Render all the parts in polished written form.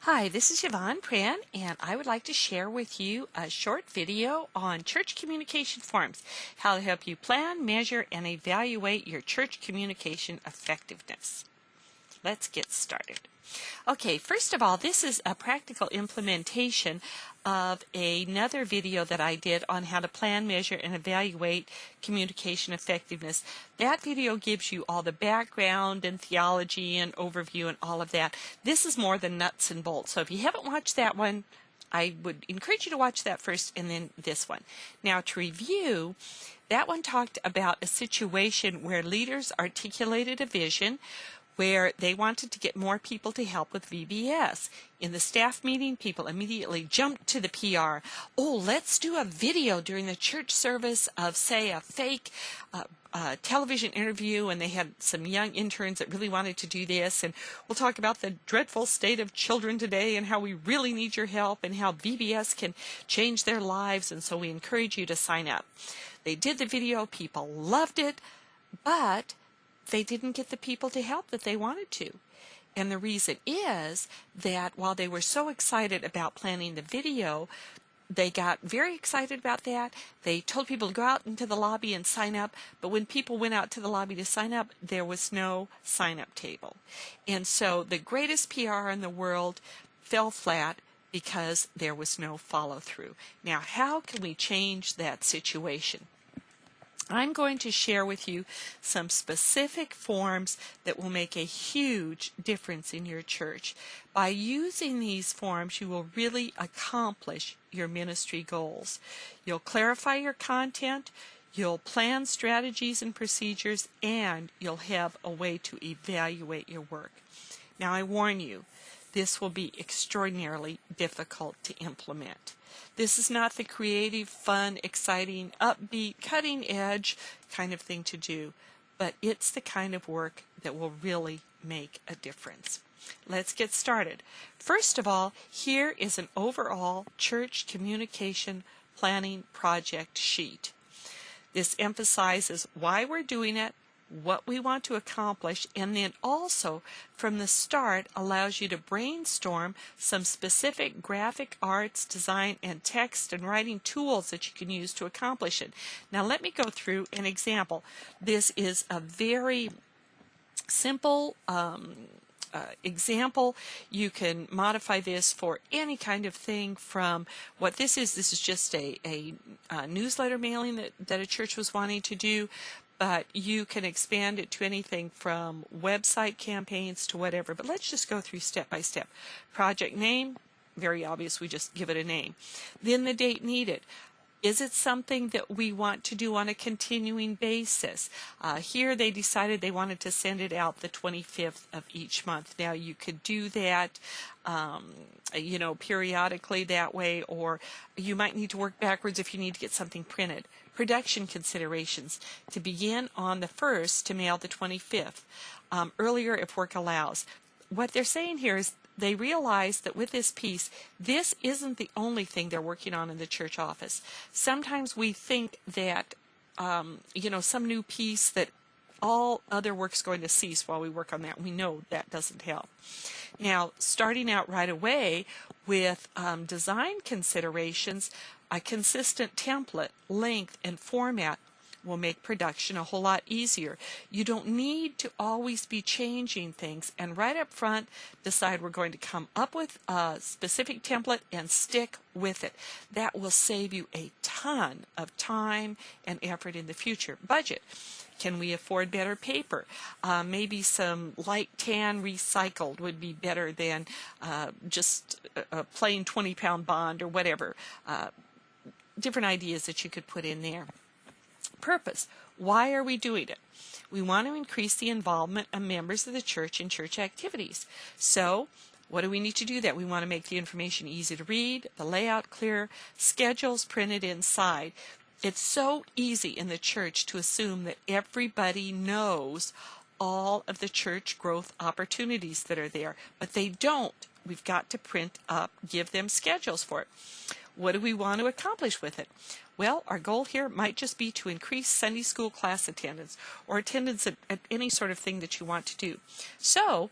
Hi, this is Yvonne Pran, and I would like to share with you a short video on church communication forms, how to help you plan, measure, and evaluate your church communication effectiveness. Let's get started. Okay, first of all, this is a practical implementation of another video that I did on how to plan, measure, and evaluate communication effectiveness. That video gives you all the background and theology and overview and all of that. This is more the nuts and bolts. So if you haven't watched that one, I would encourage you to watch that first and then this one. Now to review, that one talked about a situation where leaders articulated a vision where they wanted to get more people to help with VBS. In the staff meeting, people immediately jumped to the PR. Oh, let's do a video during the church service of, say, a fake television interview, and they had some young interns that really wanted to do this, and we'll talk about the dreadful state of children today and how we really need your help and how VBS can change their lives, and so we encourage you to sign up. They did the video, people loved it, but they didn't get the people to help that they wanted to. And the reason is that while they were so excited about planning the video, they got very excited about that. They told people to go out into the lobby and sign up, but when people went out to the lobby to sign up, there was no sign-up table. And so the greatest PR in the world fell flat because there was no follow-through. Now, how can we change that situation? I'm going to share with you some specific forms that will make a huge difference in your church. By using these forms, you will really accomplish your ministry goals. You'll clarify your content, you'll plan strategies and procedures, and you'll have a way to evaluate your work. Now, I warn you, this will be extraordinarily difficult to implement. This is not the creative, fun, exciting, upbeat, cutting edge kind of thing to do, but it's the kind of work that will really make a difference. Let's get started. First of all, here is an overall church communication planning project sheet. This emphasizes why we're doing it, what we want to accomplish, and then also from the start allows you to brainstorm some specific graphic arts, design, and text and writing tools that you can use to accomplish it. Now let me go through an example. This is a very simple example. You can modify this for any kind of thing from what this is. This is just a newsletter mailing that a church was wanting to do, but you can expand it to anything from website campaigns to whatever. But let's just go through step by step. Project name, very obvious, we just give it a name. Then the date needed. Is it something that we want to do on a continuing basis? Here they decided they wanted to send it out the 25th of each month. Now you could do that periodically that way, or you might need to work backwards if you need to get something printed. Production considerations: to begin on the 1st, to mail the 25th. Earlier if work allows. What they're saying here is they realize that with this piece, this isn't the only thing they're working on in the church office. Sometimes we think that, some new piece that all other work's going to cease while we work on that. We know that doesn't help. Now, starting out right away with design considerations, a consistent template, length, and format will make production a whole lot easier. You don't need to always be changing things, and right up front decide we're going to come up with a specific template and stick with it. That will save you a ton of time and effort in the future. Budget. Can we afford better paper? Maybe some light tan recycled would be better than just a plain 20-pound bond or whatever. Different ideas that you could put in there. Purpose. Why are we doing it? We want to increase the involvement of members of the church in church activities. So, what do we need to do that? We want to make the information easy to read, the layout clear, schedules printed inside. It's so easy in the church to assume that everybody knows all of the church growth opportunities that are there, but they don't. We've got to print up, give them schedules for it. What do we want to accomplish with it? Well, our goal here might just be to increase Sunday school class attendance or attendance at any sort of thing that you want to do. So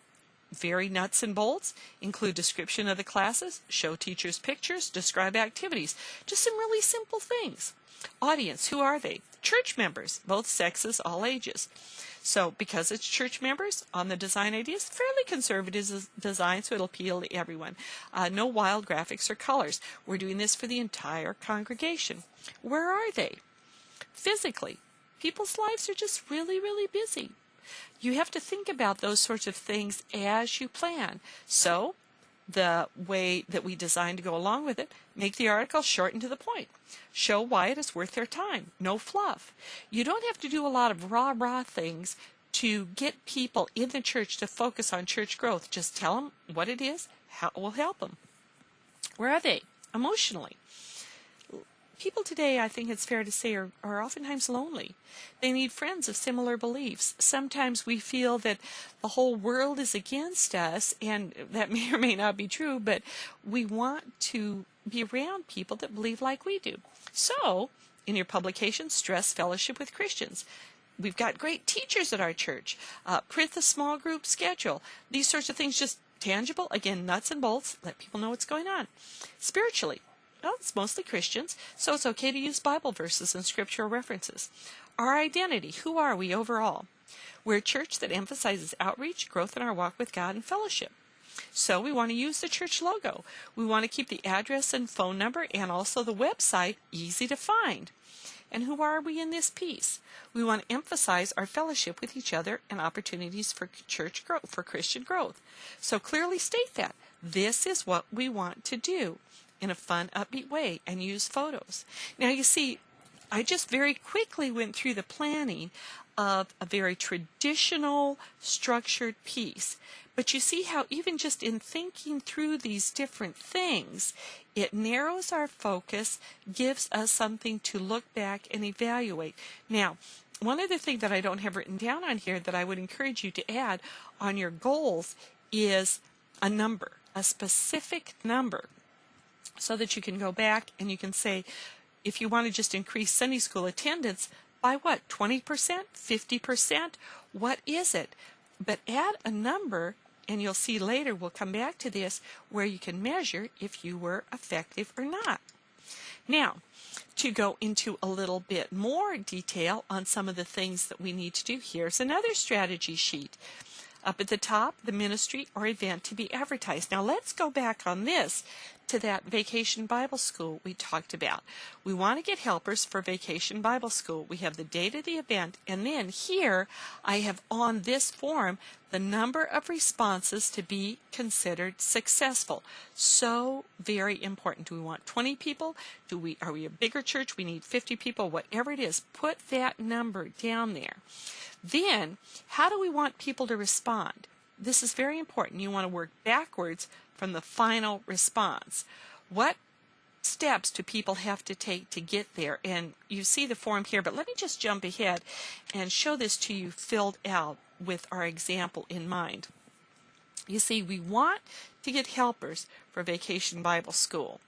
very nuts and bolts, include description of the classes, show teachers pictures, describe activities, just some really simple things. Audience, who are they? Church members, both sexes, all ages. So because it's church members, on the design ideas, fairly conservative design, so it'll appeal to everyone. No wild graphics or colors. We're doing this for the entire congregation. Where are they? Physically, people's lives are just really, really busy. You have to think about those sorts of things as you plan. So the way that we design to go along with it, make the article short and to the point. Show why it is worth their time. No fluff. You don't have to do a lot of rah-rah things to get people in the church to focus on church growth. Just tell them what it is, how it will help them. Where are they? Emotionally. People today, I think it's fair to say, are oftentimes lonely. They need friends of similar beliefs. Sometimes we feel that the whole world is against us, and that may or may not be true, but we want to be around people that believe like we do. So, in your publication, stress fellowship with Christians. We've got great teachers at our church. Print the small group schedule. These sorts of things, just tangible, again, nuts and bolts, let people know what's going on. Spiritually. Well, it's mostly Christians, so it's okay to use Bible verses and scriptural references. Our identity, who are we overall? We're a church that emphasizes outreach, growth in our walk with God, and fellowship. So we want to use the church logo. We want to keep the address and phone number and also the website easy to find. And who are we in this piece? We want to emphasize our fellowship with each other and opportunities for church growth, for Christian growth. So clearly state that. This is what we want to do in a fun, upbeat way, and use photos. Now you see, I just very quickly went through the planning of a very traditional, structured piece. But you see how even just in thinking through these different things, it narrows our focus, gives us something to look back and evaluate. Now, one other thing that I don't have written down on here that I would encourage you to add on your goals is a number, a specific number, so that you can go back and you can say, if you want to just increase Sunday school attendance, by what, 20%, 50%? What is it? But add a number, and you'll see later, we'll come back to this, where you can measure if you were effective or not. Now, to go into a little bit more detail on some of the things that we need to do, here's another strategy sheet. Up at the top, the ministry or event to be advertised. Now let's go back on this to that Vacation Bible School we talked about. We want to get helpers for Vacation Bible School. We have the date of the event, and then here I have on this form the number of responses to be considered successful. So very important. Do we want 20 people? Are we a bigger church? We need 50 people. Whatever it is, put that number down there. Then, how do we want people to respond? This is very important. You want to work backwards from the final response. What steps do people have to take to get there? And you see the form here, but let me just jump ahead and show this to you filled out with our example in mind. You see, we want to get helpers for Vacation Bible School.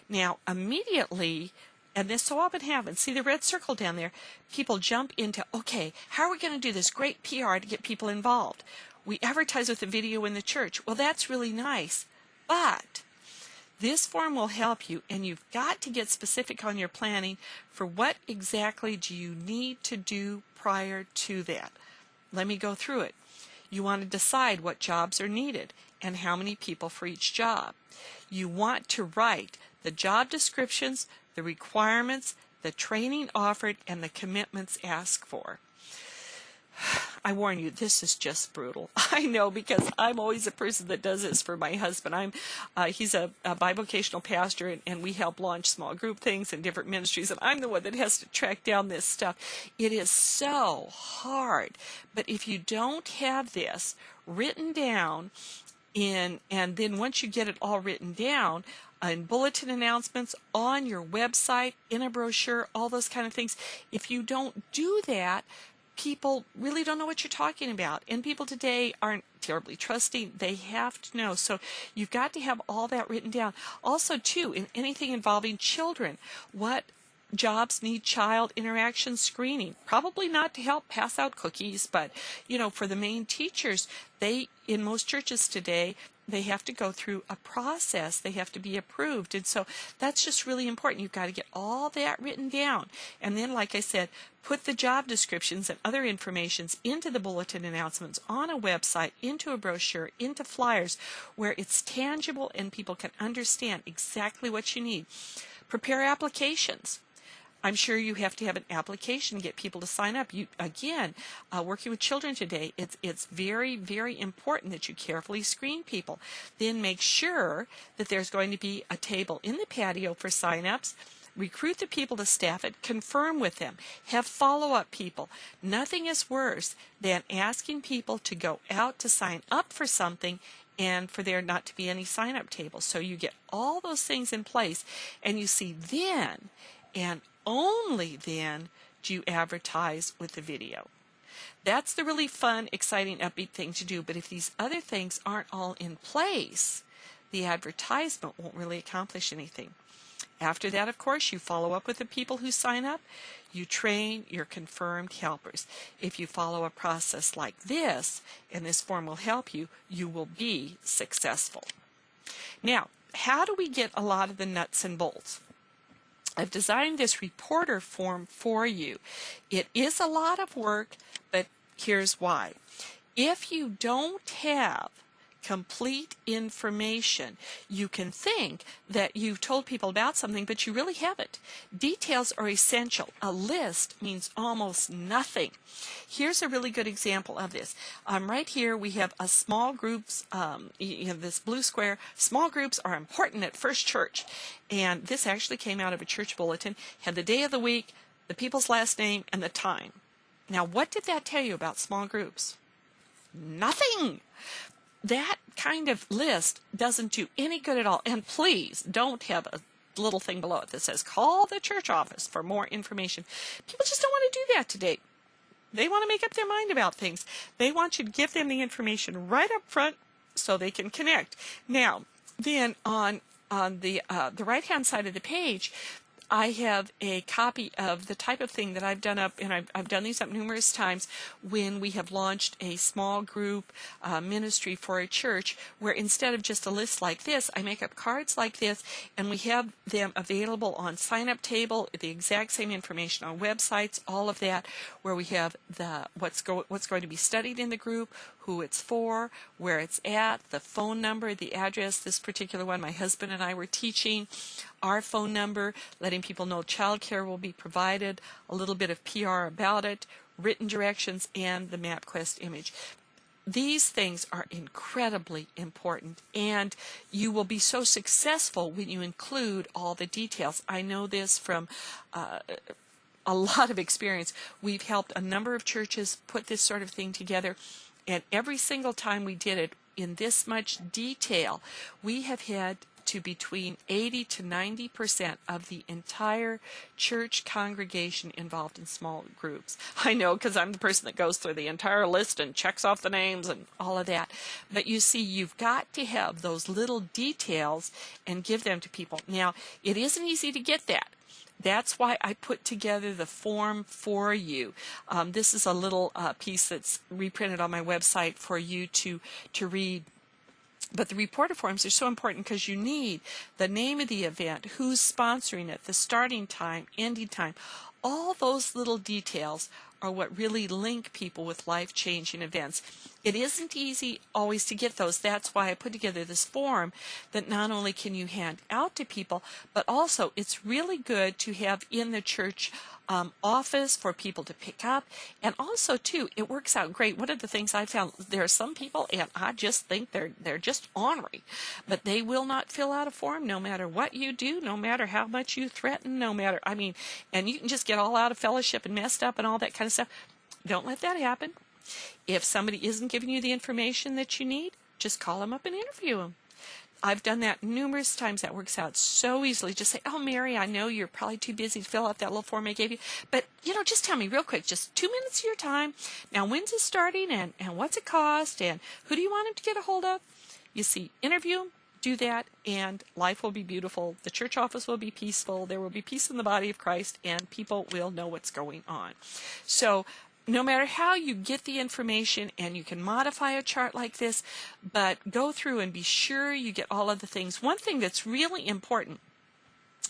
Now, immediately, and this so often happens, see the red circle down there, people jump into, okay, how are we going to do this great PR to get people involved? We advertise with a video in the church. Well, that's really nice, but this form will help you, and you've got to get specific on your planning for what exactly do you need to do prior to that. Let me go through it. You want to decide what jobs are needed and how many people for each job. You want to write the job descriptions, the requirements, the training offered, and the commitments asked for. I warn you, this is just brutal. I know, because I'm always a person that does this for my husband. He's a bivocational pastor, and we help launch small group things and different ministries, and I'm the one that has to track down this stuff. It is so hard. But if you don't have this written down, and then once you get it all written down, in bulletin announcements, on your website, in a brochure, all those kind of things, if you don't do that, people really don't know what you're talking about. And people today aren't terribly trusting. They have to know. So you've got to have all that written down. Also, too, in anything involving children, what jobs need child interaction screening. Probably not to help pass out cookies, but for the main teachers, in most churches today, they have to go through a process. They have to be approved. And so that's just really important. You've got to get all that written down. And then, like I said, put the job descriptions and other informations into the bulletin announcements, on a website, into a brochure, into flyers, where it's tangible and people can understand exactly what you need. Prepare applications. I'm sure you have to have an application to get people to sign up. Working with children today, it's very, very important that you carefully screen people. Then make sure that there's going to be a table in the patio for sign-ups. Recruit the people to staff it. Confirm with them. Have follow-up people. Nothing is worse than asking people to go out to sign up for something and for there not to be any sign-up tables. So you get all those things in place, and you see then, and only then, do you advertise with the video. That's the really fun, exciting, upbeat thing to do. But if these other things aren't all in place, the advertisement won't really accomplish anything. After that, of course, you follow up with the people who sign up. You train your confirmed helpers. If you follow a process like this, and this form will help you, you will be successful. Now, how do we get a lot of the nuts and bolts? I've designed this reporter form for you. It is a lot of work, but here's why. If you don't have complete information, you can think that you've told people about something, but you really haven't. Details are essential. A list means almost nothing. Here's a really good example of this. Right here we have a small groups, you have this blue square. Small groups are important at First Church. And this actually came out of a church bulletin, had the day of the week, the people's last name, and the time. Now, what did that tell you about small groups? Nothing. That kind of list doesn't do any good at all. And please don't have a little thing below it that says, call the church office for more information. People just don't want to do that today. They want to make up their mind about things. They want you to give them the information right up front so they can connect. Now, then on the right-hand side of the page, I have a copy of the type of thing that I've done up, and I've done these up numerous times when we have launched a small group ministry for a church, where instead of just a list like this, I make up cards like this, and we have them available on sign-up table, the exact same information on websites, all of that, where we have the what's going to be studied in the group, who it's for, where it's at, the phone number, the address. This particular one, my husband and I were teaching, our phone number, letting people know childcare will be provided, a little bit of PR about it, written directions, and the MapQuest image. These things are incredibly important, and you will be so successful when you include all the details. I know this from a lot of experience. We've helped a number of churches put this sort of thing together, and every single time we did it in this much detail, we have had to between 80 to 90% of the entire church congregation involved in small groups. I know, because I'm the person that goes through the entire list and checks off the names and all of that. But you see, you've got to have those little details and give them to people. Now, it isn't easy to get that. That's why I put together the form for you. This is a little piece that's reprinted on my website for you to read. But the reporter forms are so important because you need the name of the event, who's sponsoring it, the starting time, ending time. All those little details are what really link people with life-changing events. It isn't easy always to get those. That's why I put together this form that not only can you hand out to people, but also it's really good to have in the church office for people to pick up. And also, too, it works out great. One of the things I found, there are some people, and I just think they're just ornery, but they will not fill out a form no matter what you do, no matter how much you threaten, and you can just get all out of fellowship and messed up and all that kind of stuff. Don't let that happen. If somebody isn't giving you the information that you need, just call them up and interview them. I've done that numerous times. That works out so easily. Just say, oh, Mary, I know you're probably too busy to fill out that little form I gave you, but, just tell me real quick, just 2 minutes of your time. Now, when's it starting, and what's it cost, and who do you want him to get a hold of? You see, interview them, do that, and life will be beautiful. The church office will be peaceful. There will be peace in the body of Christ, and people will know what's going on. So no matter how you get the information, and you can modify a chart like this, but go through and be sure you get all of the things. One thing that's really important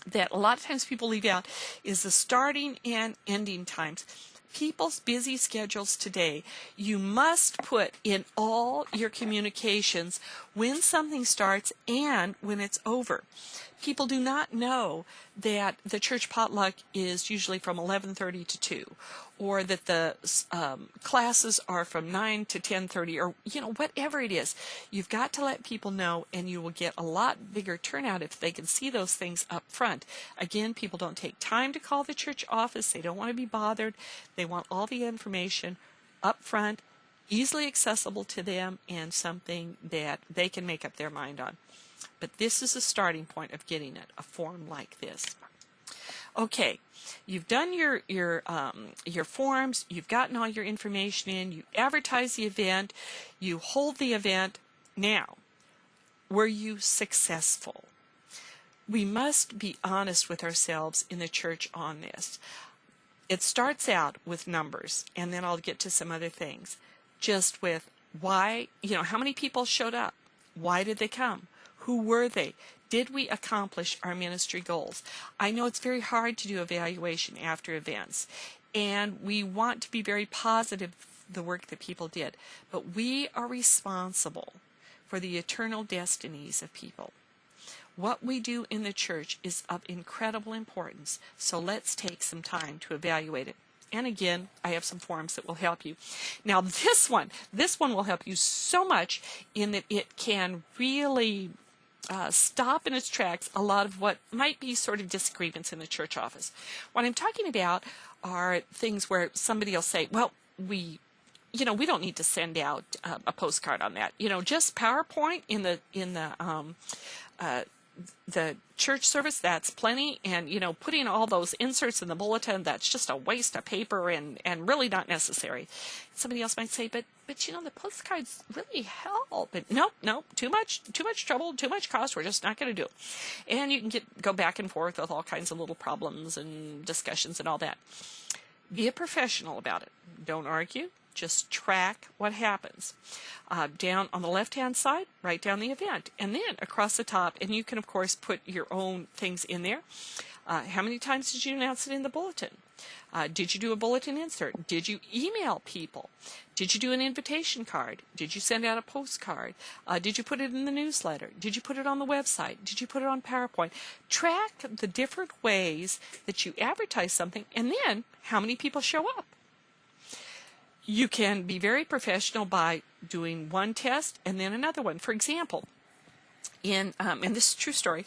that a lot of times people leave out is the starting and ending times. People's busy schedules today, you must put in all your communications when something starts and when it's over. People do not know that the church potluck is usually from 11:30 to 2, or that the classes are from 9 to 10:30, or whatever it is. You've got to let people know, and you will get a lot bigger turnout if they can see those things up front. Again, people don't take time to call the church office. They don't want to be bothered. They want all the information up front, easily accessible to them, and something that they can make up their mind on. But this is a starting point of getting it, a form like this. Okay, you've done your forms, you've gotten all your information in, you advertise the event, you hold the event. Now, were you successful? We must be honest with ourselves in the church on this. It starts out with numbers, and then I'll get to some other things. Just with why, how many people showed up? Why did they come? Who were they? Did we accomplish our ministry goals? I know it's very hard to do evaluation after events, and we want to be very positive the work that people did, but we are responsible for the eternal destinies of people. What we do in the church is of incredible importance, so let's take some time to evaluate it. And again, I have some forms that will help you. Now this one will help you so much in that it can really stop in its tracks a lot of what might be sort of disagreements in the church office. What I'm talking about are things where somebody will say, well, we don't need to send out a postcard on that. Just PowerPoint in the church service, that's plenty. And, putting all those inserts in the bulletin, that's just a waste of paper and really not necessary. Somebody else might say, but the postcards really help. But no, too much trouble, too much cost. We're just not going to do it. And you can go back and forth with all kinds of little problems and discussions and all that. Be a professional about it. Don't argue. Just track what happens. Down on the left-hand side, write down the event. And then across the top, and you can, of course, put your own things in there. How many times did you announce it in the bulletin? Did you do a bulletin insert? Did you email people? Did you do an invitation card? Did you send out a postcard? Did you put it in the newsletter? Did you put it on the website? Did you put it on PowerPoint? Track the different ways that you advertise something, and then how many people show up. You can be very professional by doing one test and then another one. For example, and this is a true story,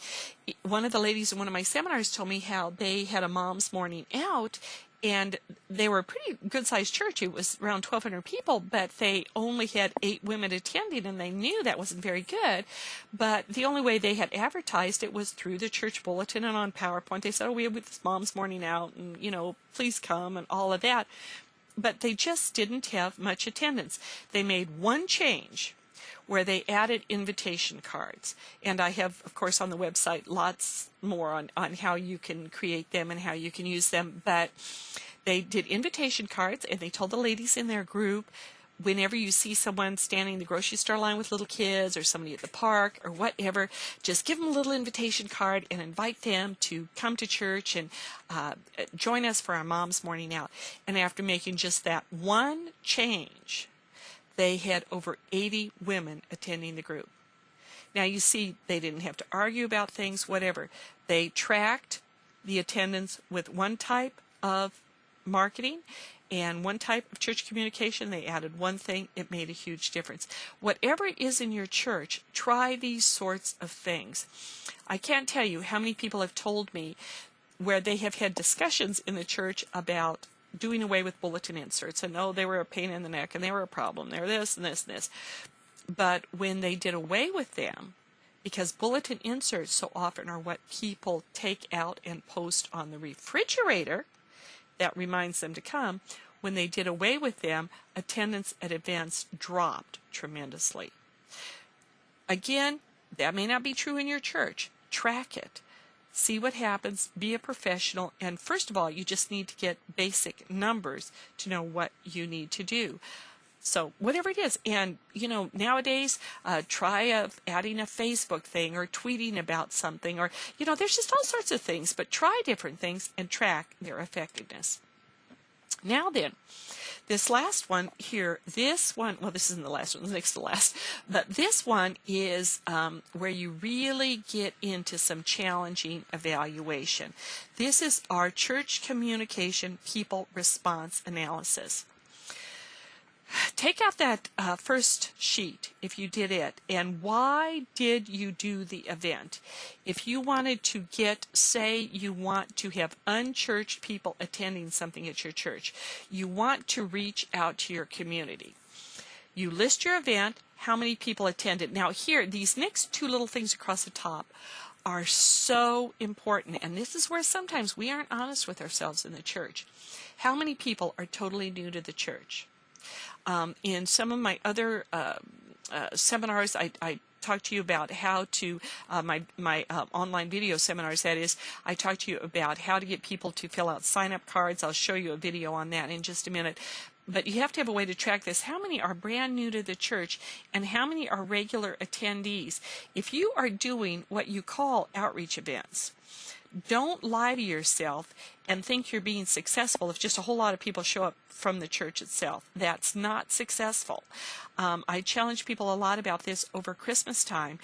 one of the ladies in one of my seminars told me how they had a mom's morning out, and they were a pretty good-sized church. It was around 1,200 people, but they only had 8 women attending, and they knew that wasn't very good. But the only way they had advertised it was through the church bulletin and on PowerPoint. They said, we have this mom's morning out, and, please come, and all of that. But they just didn't have much attendance. They made one change where they added invitation cards. And I have, of course, on the website lots more on how you can create them and how you can use them. But they did invitation cards, and they told the ladies in their group, whenever you see someone standing in the grocery store line with little kids, or somebody at the park, or whatever, just give them a little invitation card and invite them to come to church and join us for our mom's morning out. And after making just that one change, they had over 80 women attending the group. Now you see, they didn't have to argue about things, whatever. They tracked the attendance with one type of marketing and one type of church communication. They added one thing. It made a huge difference. Whatever it is in your church, try these sorts of things. I can't tell you how many people have told me where they have had discussions in the church about doing away with bulletin inserts, and they were a pain in the neck, and they were a problem. They were this and this and this. But when they did away with them, because bulletin inserts so often are what people take out and post on the refrigerator, that reminds them to come. When they did away with them, attendance at events dropped tremendously. Again, That may not be true in your church. Track it. See what happens. Be a professional. And first of all, you just need to get basic numbers to know what you need to do. So whatever it is, and nowadays, try adding a Facebook thing or tweeting about something, or there's just all sorts of things. But try different things and track their effectiveness. Now then, this last one here, this isn't the last one, the next to last, but this one is where you really get into some challenging evaluation. This is our church communication people response analysis. Take out that first sheet if you did it, and why did you do the event? If you wanted to say you want to have unchurched people attending something at your church, you want to reach out to your community. You list your event, how many people attended. Now here, these next two little things across the top are so important, and this is where sometimes we aren't honest with ourselves in the church. How many people are totally new to the church? In some of my other seminars, I talked to you about how to, my online video seminars, that is, I talked to you about how to get people to fill out sign-up cards. I'll show you a video on that in just a minute. But you have to have a way to track this. How many are brand new to the church, and how many are regular attendees? If you are doing what you call outreach events, don't lie to yourself and think you're being successful if just a whole lot of people show up from the church itself. That's not successful. I challenge people a lot about this over Christmas time.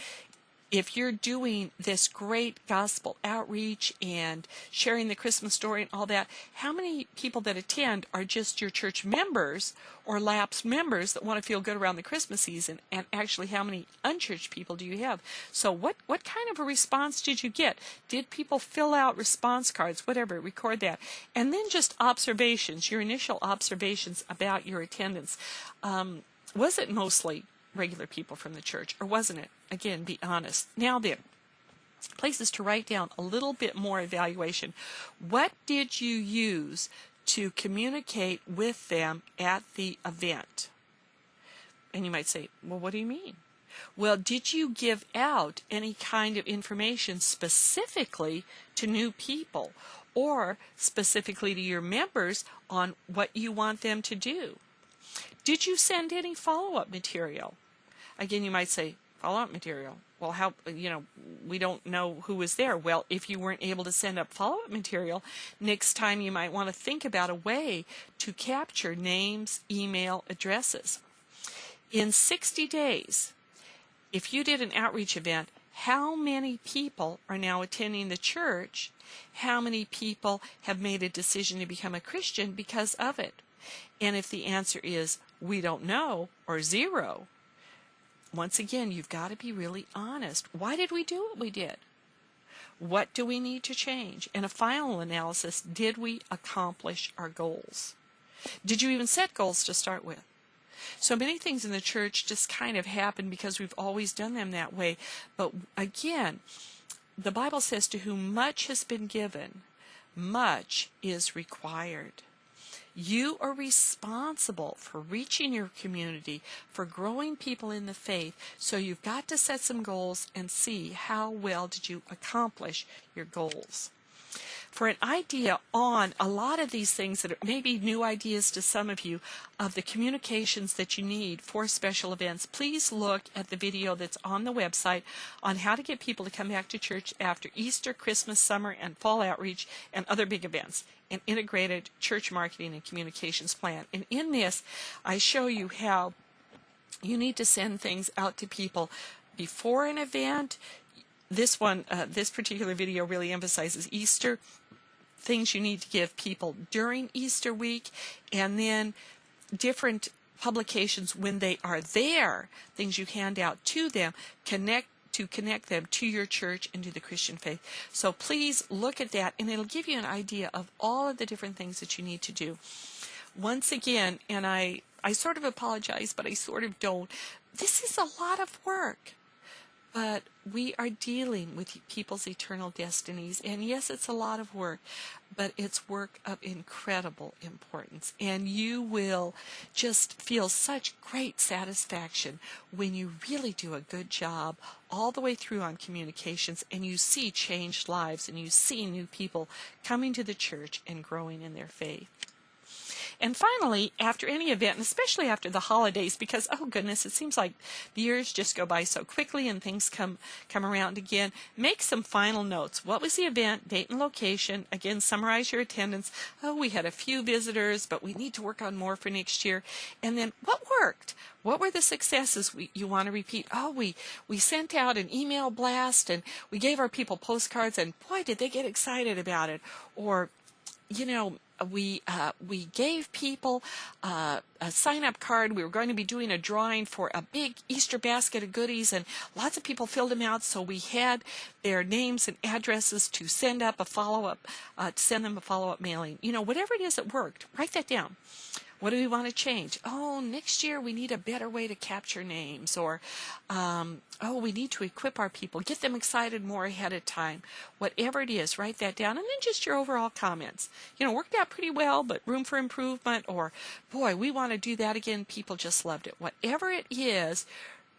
If you're doing this great gospel outreach and sharing the Christmas story and all that, how many people that attend are just your church members or lapsed members that want to feel good around the Christmas season? And actually, how many unchurched people do you have? So what kind of a response did you get? Did people fill out response cards, whatever, record that? And then just observations, your initial observations about your attendance. Was it mostly regular people from the church, or wasn't it? Again, be honest. Now then, places to write down a little bit more evaluation. What did you use to communicate with them at the event? And you might say, well, what do you mean? Well, did you give out any kind of information specifically to new people or specifically to your members on what you want them to do? Did you send any follow-up material? Again, you might say, follow-up material. Well, how, we don't know who was there. Well, if you weren't able to send up follow-up material, next time you might want to think about a way to capture names, email, addresses. In 60 days, if you did an outreach event, how many people are now attending the church? How many people have made a decision to become a Christian because of it? And if the answer is, we don't know, or 0, once again, you've got to be really honest. Why did we do what we did? What do we need to change? And a final analysis, did we accomplish our goals? Did you even set goals to start with? So many things in the church just kind of happen because we've always done them that way. But again, the Bible says, to whom much has been given, much is required. You are responsible for reaching your community, for growing people in the faith. So you've got to set some goals and see how well did you accomplish your goals. For an idea on a lot of these things that may be new ideas to some of you of the communications that you need for special events, please look at the video that's on the website on how to get people to come back to church after Easter, Christmas, summer, and fall outreach and other big events, an integrated church marketing and communications plan. And in this, I show you how you need to send things out to people before an event. This particular video really emphasizes Easter, things you need to give people during Easter week, and then different publications when they are there, things you hand out to them, connect them to your church and to the Christian faith. So please look at that, and it'll give you an idea of all of the different things that you need to do. Once again, and I sort of apologize, but I sort of don't, this is a lot of work. But we are dealing with people's eternal destinies, and yes, it's a lot of work, but it's work of incredible importance. And you will just feel such great satisfaction when you really do a good job all the way through on communications, and you see changed lives, and you see new people coming to the church and growing in their faith. And finally, after any event, and especially after the holidays, because, oh goodness, it seems like the years just go by so quickly and things come around again, make some final notes. What was the event, date and location? Again, summarize your attendance. Oh, we had a few visitors, but we need to work on more for next year. And then what worked? What were the successes you want to repeat? Oh, we sent out an email blast, and we gave our people postcards, and boy, did they get excited about it. Or, you know, we gave people a sign-up card. We were going to be doing a drawing for a big Easter basket of goodies, and lots of people filled them out, so we had their names and addresses to send up a follow-up, to send them a follow-up mailing. You know, whatever it is that worked, write that down. What do we want to change? Oh, next year we need a better way to capture names. Or, oh, we need to equip our people, get them excited more ahead of time. Whatever it is, write that down. And then just your overall comments. You know, worked out pretty well, but room for improvement. Or, boy, we want to do that again. People just loved it. Whatever it is,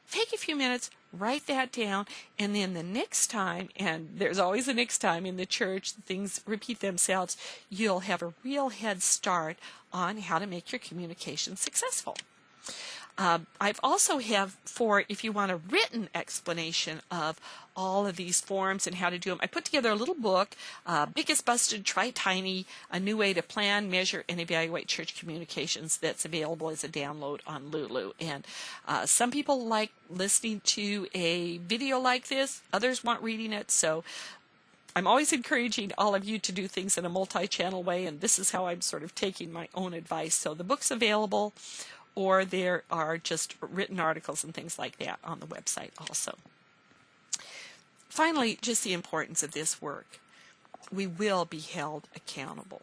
take a few minutes, write that down, and then the next time, and there's always a next time in the church, things repeat themselves, you'll have a real head start on how to make your communication successful. I've also have for, if you want a written explanation of all of these forms and how to do them, I put together a little book, Biggest Busted, Try Tiny, A New Way to Plan, Measure, and Evaluate Church Communications, that's available as a download on Lulu. And some people like listening to a video like this, others want reading it, so I'm always encouraging all of you to do things in a multi-channel way, and this is how I'm sort of taking my own advice. So the book's available, or there are just written articles and things like that on the website also. Finally, just the importance of this work. We will be held accountable.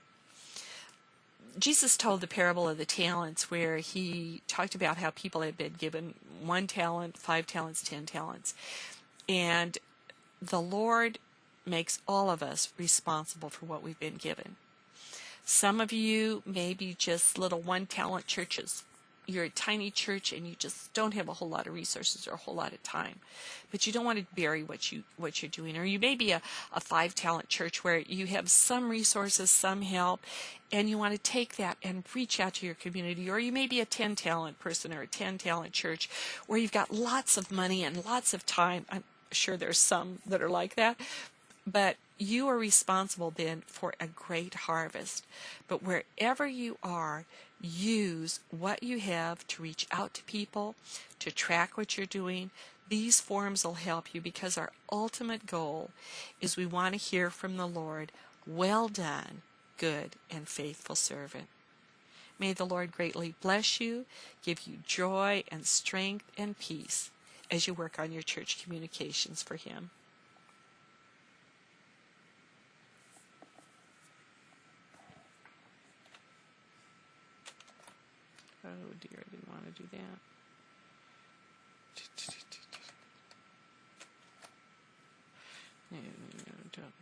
Jesus told the parable of the talents, where he talked about how people had been given 1 talent, 5 talents, 10 talents. And the Lord makes all of us responsible for what we've been given. Some of you may be just little 1-talent churches. You're a tiny church and you just don't have a whole lot of resources or a whole lot of time, but you don't want to bury what you're doing. Or you may be a 5-talent church where you have some resources, some help, and you want to take that and reach out to your community. Or you may be a 10-talent person or a 10-talent church where you've got lots of money and lots of time. I'm sure there's some that are like that, but you are responsible then for a great harvest. But wherever you are, use what you have to reach out to people, to track what you're doing. These forms will help you, because our ultimate goal is we want to hear from the Lord, "Well done, good and faithful servant." May the Lord greatly bless you, give you joy and strength and peace as you work on your church communications for Him. Oh dear, I didn't want to do that. No, don't.